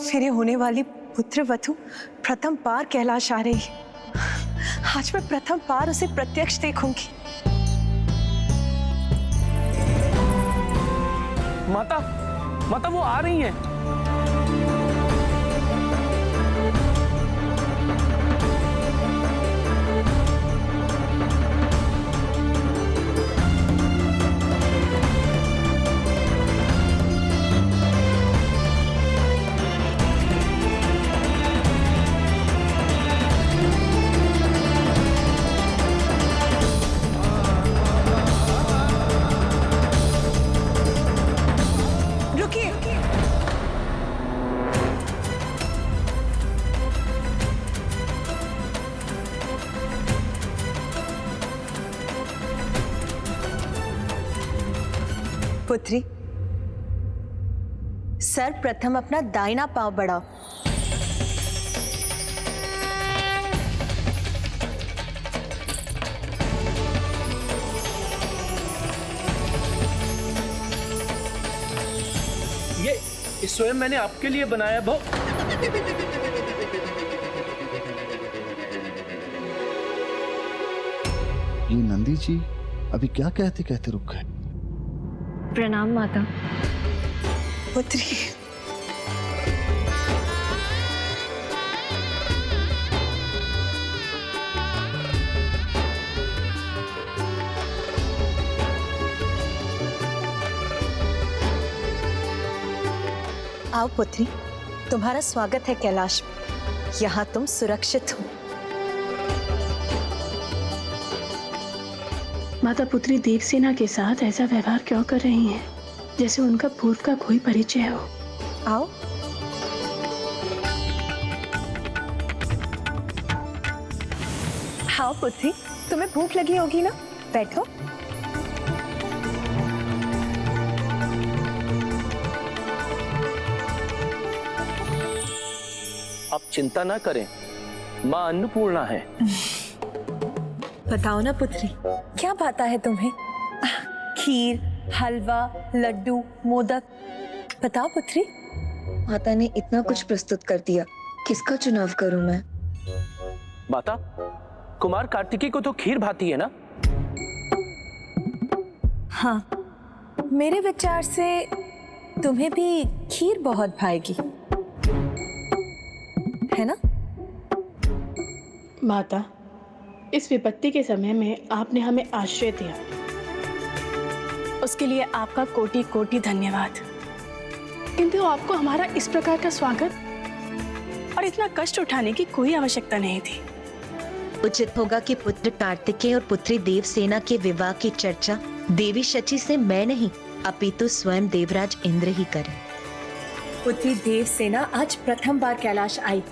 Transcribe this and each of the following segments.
मेरे होने वाली पुत्र वधू प्रथम बार कैलाश आ रही। आज मैं प्रथम बार उसे प्रत्यक्ष देखूंगी। माता, माता वो आ रही हैं। पुत्री, सर्वप्रथम अपना दाहिना पांव बढ़ाओ। ये स्वयं मैंने आपके लिए बनाया भो। ये नंदी जी अभी क्या कहते कहते रुक गए। प्रणाम माता। पुत्री, आओ पुत्री, तुम्हारा स्वागत है कैलाश में। यहाँ तुम सुरक्षित हो। माता पुत्री देवसेना के साथ ऐसा व्यवहार क्यों कर रही हैं, जैसे उनका पूर्व का कोई परिचय हो। आओ। हाँ पुत्री, तुम्हें भूख लगी होगी ना, बैठो। आप चिंता ना करें, माँ अन्नपूर्णा है। बताओ ना पुत्री, क्या भाता है तुम्हें? खीर, हलवा, लड्डू, मोदक, बताओ पुत्री। माता ने इतना कुछ प्रस्तुत कर दिया, किसका चुनाव करूं मैं? माता, कुमार कार्तिकेय को तो खीर भाती है ना? हाँ, मेरे विचार से तुम्हें भी खीर बहुत भाएगी, है ना? माता, इस विपत्ति के समय में आपने हमें आश्रय दिया, उसके लिए आपका कोटि कोटि धन्यवाद। किंतु आपको हमारा इस प्रकार का स्वागत और इतना कष्ट उठाने की कोई आवश्यकता नहीं थी। उचित होगा कि पुत्र कार्तिकेय और पुत्री देवसेना के विवाह की चर्चा देवी शची से मैं नहीं, अपितु स्वयं देवराज इंद्र ही करें। पुत्री देवसेना आज प्रथम बार कैलाश आई,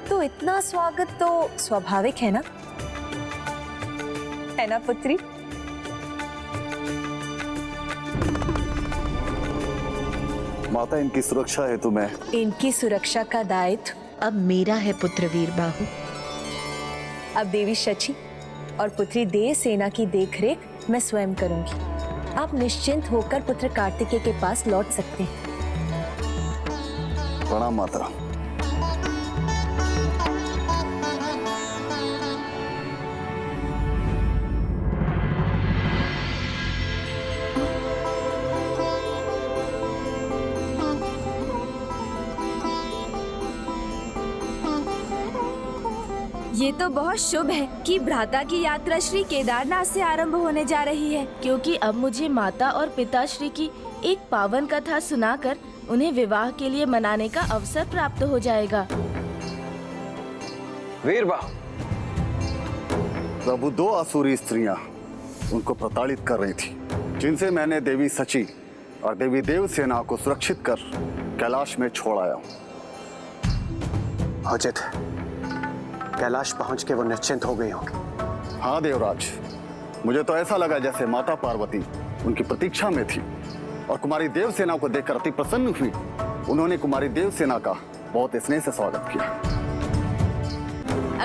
तो इतना स्वागत तो स्वाभाविक है ना पुत्री? माता, इनकी सुरक्षा है तो मैं। इनकी सुरक्षा का दायित्व अब मेरा है पुत्र वीरबाहु। अब देवी शची और पुत्री देवसेना की देखरेख मैं स्वयं करूंगी। आप निश्चिंत होकर पुत्र कार्तिकेय के पास लौट सकते हैं। प्रणाम माता। ये तो बहुत शुभ है कि भ्राता की यात्रा श्री केदारनाथ से आरंभ होने जा रही है, क्योंकि अब मुझे माता और पिताश्री की एक पावन कथा सुनाकर उन्हें विवाह के लिए मनाने का अवसर प्राप्त हो जाएगा। वीरबाहु, प्रभु, दो आसुरी स्त्रियां उनको प्रताड़ित कर रही थी, जिनसे मैंने देवी सची और देवी देवसेना को सुरक्षित कर कैलाश में छोड़ आया हूँ। उचित, कैलाश पहुंच के वो निश्चिंत हो गई होंगी। हाँ देवराज, मुझे तो ऐसा लगा जैसे माता पार्वती उनकी प्रतीक्षा में थी और कुमारी देवसेना को देखकर अति प्रसन्न हुई। उन्होंने कुमारी देवसेना का बहुत स्नेह से स्वागत किया।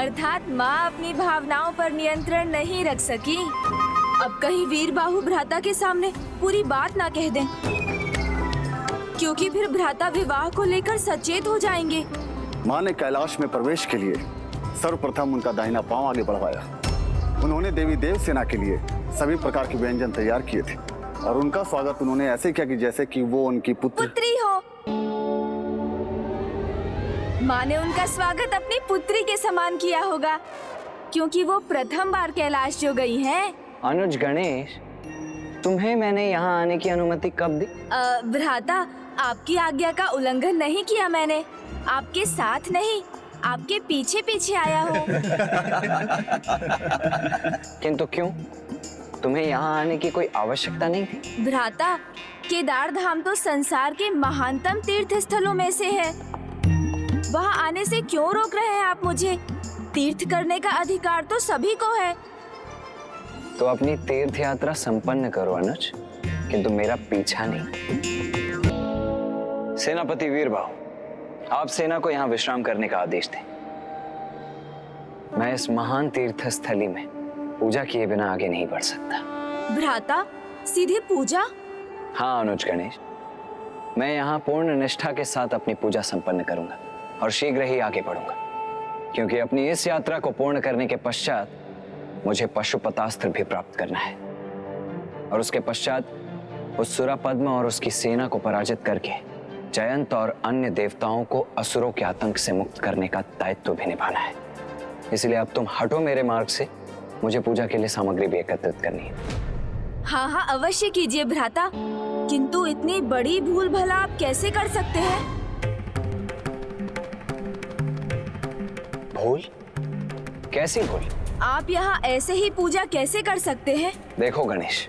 अर्थात माँ अपनी भावनाओं पर नियंत्रण नहीं रख सकी। अब कहीं वीरबाहु भ्राता के सामने पूरी बात ना कह दें। क्योंकि फिर भ्राता विवाह को लेकर सचेत हो जाएंगे। माँ ने कैलाश में प्रवेश के लिए सर्वप्रथम उनका दाहिना पांव आगे बढ़वाया। उन्होंने देवी देव सेना के लिए सभी प्रकार के व्यंजन तैयार किए थे और उनका स्वागत उन्होंने ऐसे किया कि जैसे कि वो उनकी पुत्री हो। माँ ने उनका स्वागत अपनी पुत्री के समान किया होगा, क्योंकि वो प्रथम बार कैलाश जो गई हैं। अनुज गणेश, तुम्हें मैंने यहाँ आने की अनुमति कब दी? भ्राता, आपकी आज्ञा का उल्लंघन नहीं किया मैंने। आपके साथ नहीं, आपके पीछे पीछे आया हूँ। किंतु क्यों? तुम्हें यहाँ आने की कोई आवश्यकता नहीं थी? भ्राता, केदार धाम तो संसार के महानतम तीर्थ स्थलों में से है। वहाँ आने से क्यों रोक रहे हैं आप मुझे? तीर्थ करने का अधिकार तो सभी को है। तो अपनी तीर्थ यात्रा संपन्न करो अनुज, किंतु मेरा पीछा नहीं। सेनापति वीरबाहु, आप सेना को यहाँ विश्राम करने का आदेश दें। मैं इस महान तीर्थ स्थली में पूजा किए बिना आगे नहीं बढ़ सकता। भ्राता, सीधे पूजा? हाँ अनुज गणेश, मैं यहाँ पूर्ण निष्ठा के साथ अपनी पूजा संपन्न करूंगा और शीघ्र ही आगे बढ़ूंगा, क्योंकि अपनी इस यात्रा को पूर्ण करने के पश्चात मुझे पशुपतास्त्र भी प्राप्त करना है और उसके पश्चात उस सुरापद्म और उसकी सेना को पराजित करके जयंत और अन्य देवताओं को असुरों के आतंक से मुक्त करने का दायित्व भी निभाना है। इसलिए अब तुम हटो मेरे मार्ग से, मुझे पूजा के लिए सामग्री भी एकत्रित करनी है। हाँ हाँ, अवश्य कीजिए भ्राता, किंतु इतनी बड़ी भूल भला आप कैसे कर सकते हैं? भूल? कैसी भूल? आप यहाँ ऐसे ही पूजा कैसे कर सकते हैं? देखो गणेश,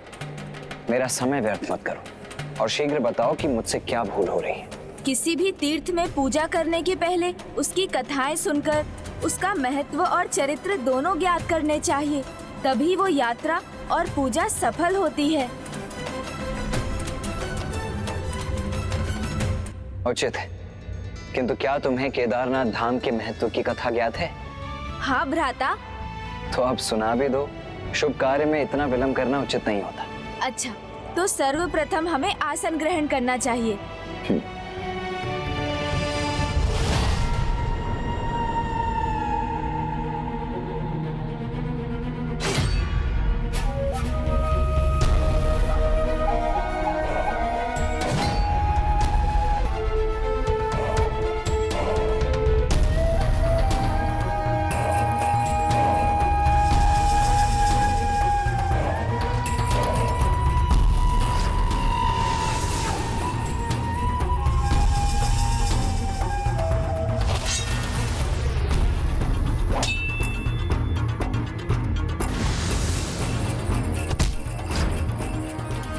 मेरा समय व्यर्थ मत करो और शीघ्र बताओ कि मुझसे क्या भूल हो रही है। किसी भी तीर्थ में पूजा करने के पहले उसकी कथाएं सुनकर उसका महत्व और चरित्र दोनों ज्ञात करने चाहिए, तभी वो यात्रा और पूजा सफल होती है। उचित है, किंतु क्या तुम्हें केदारनाथ धाम के महत्व की कथा ज्ञात है? हाँ भ्राता। तो अब सुना भी दो, शुभ कार्य में इतना विलंब करना उचित नहीं होता। अच्छा, तो सर्वप्रथम हमें आसन ग्रहण करना चाहिए।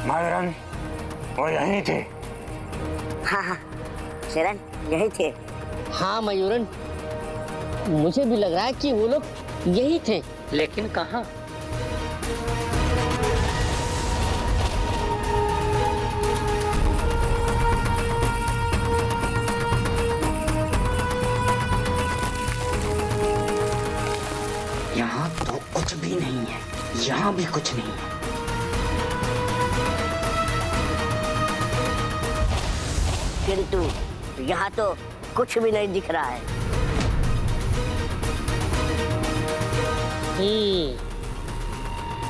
मायूरन, वो यहीं थे। हाँ हाँ शरण, यही थे। हाँ मयूरन, मुझे भी लग रहा है कि वो लोग यही थे, लेकिन कहाँ? यहाँ तो कुछ भी नहीं है, यहाँ भी कुछ नहीं है। किंतु यहाँ तो कुछ भी नहीं दिख रहा है।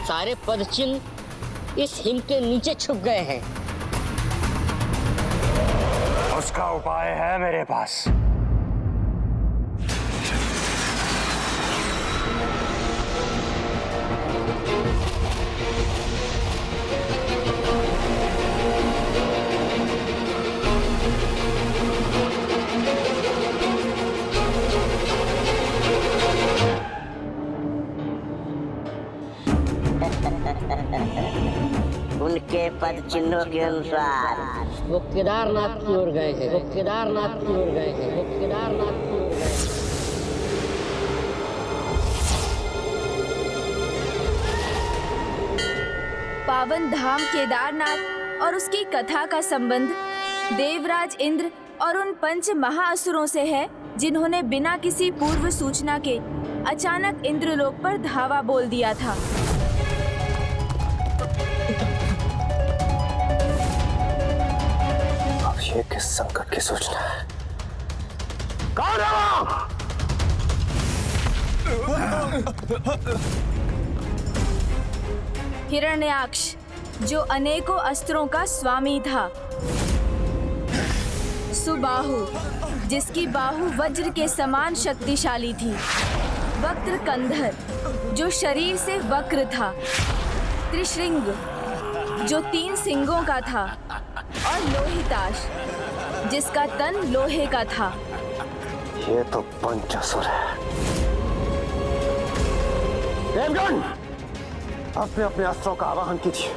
सारे पद चिन्ह इस हिम के नीचे छुप गए हैं। उसका उपाय है मेरे पास। उनके पद चिन्हों के अनुसार वो केदारनाथ की ओर गए हैं, वो केदारनाथ की ओर गए हैं, वो केदारनाथ की ओर गए हैं। पावन धाम केदारनाथ और उसकी कथा का संबंध देवराज इंद्र और उन पंच महाअसुरों से है, जिन्होंने बिना किसी पूर्व सूचना के अचानक इंद्रलोक पर धावा बोल दिया था। ये किस संकट की सूचना है? कौन है वो? हिरण्याक्ष, जो अनेकों अस्त्रों का स्वामी था। सुबाहु, जिसकी बाहु वज्र के समान शक्तिशाली थी। वक्र कंधर, जो शरीर से वक्र था। त्रिशृंग, जो 3 सिंगों का था। और लोहिताश, जिसका तन लोहे का था। ये तो पंचासुर है। देवगण, अपने अपने अस्त्रों का आवाहन कीजिए।